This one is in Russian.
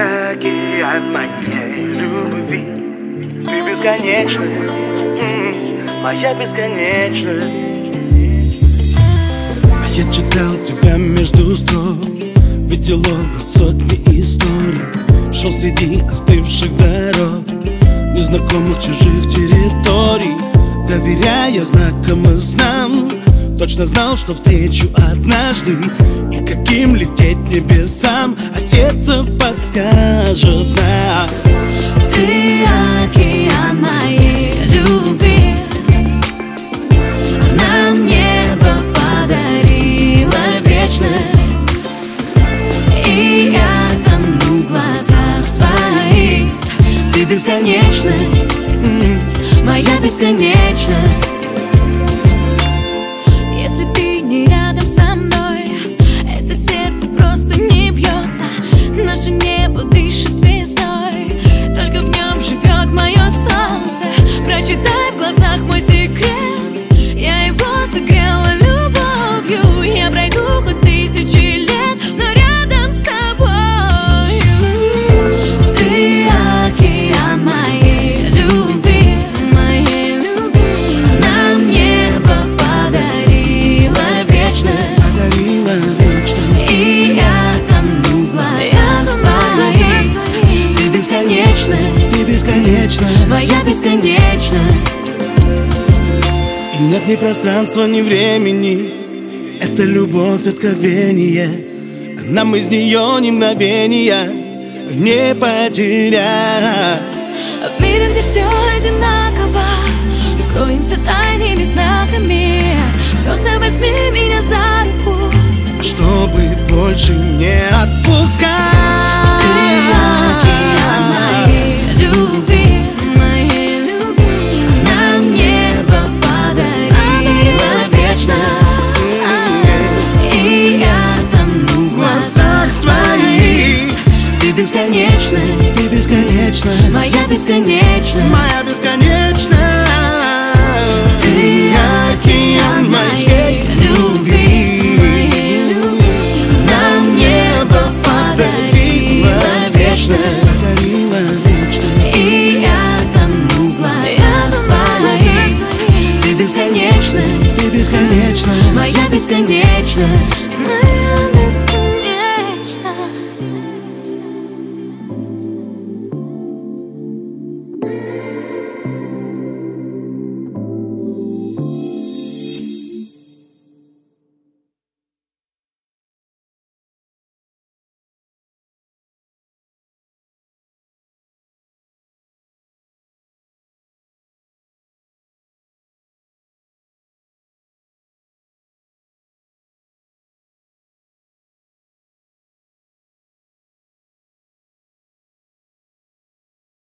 океан моей любви. Ты бесконечная, моя бесконечная. А я читал тебя между строк, видел образ сотни историй, шел среди остывших дорог, незнакомых чужих территорий, доверяя знакомым снам. Точно знал, что встречу однажды, и каким лететь небесам, а сердце подскажет нам. Ты океан моей любви, нам небо подарила вечность, и я тону в глазах твоих. Ты бесконечность, моя бесконечность. Если ты не рядом со мной, это сердце просто не бьется. Наше небо дышит весной, только в нем живет мое солнце. Прочитай в глазах мой секрет, я его согрела любовью. Я пройду хоть 1000 лет, но рядом с тобой. Ты океан моей любви, моей любви. Нам небо подарила вечность, Подарила вечность. и я тону в глазах твоих. Ты бесконечность, Ты бесконечна, моя бесконечность. и нет ни пространства, ни времени. Это любовь, откровение, нам из нее ни мгновения не потерять. В мире, где все одинаково, скроемся тайными знаками. Просто возьми меня за руку, Чтобы больше не отпускать. ты океан моей любви, моей любви. Нам небо подарила вечность, и я тону в глазах твоих. Ты бесконечность, Ты бесконечна, моя бесконечность. моя бесконечность.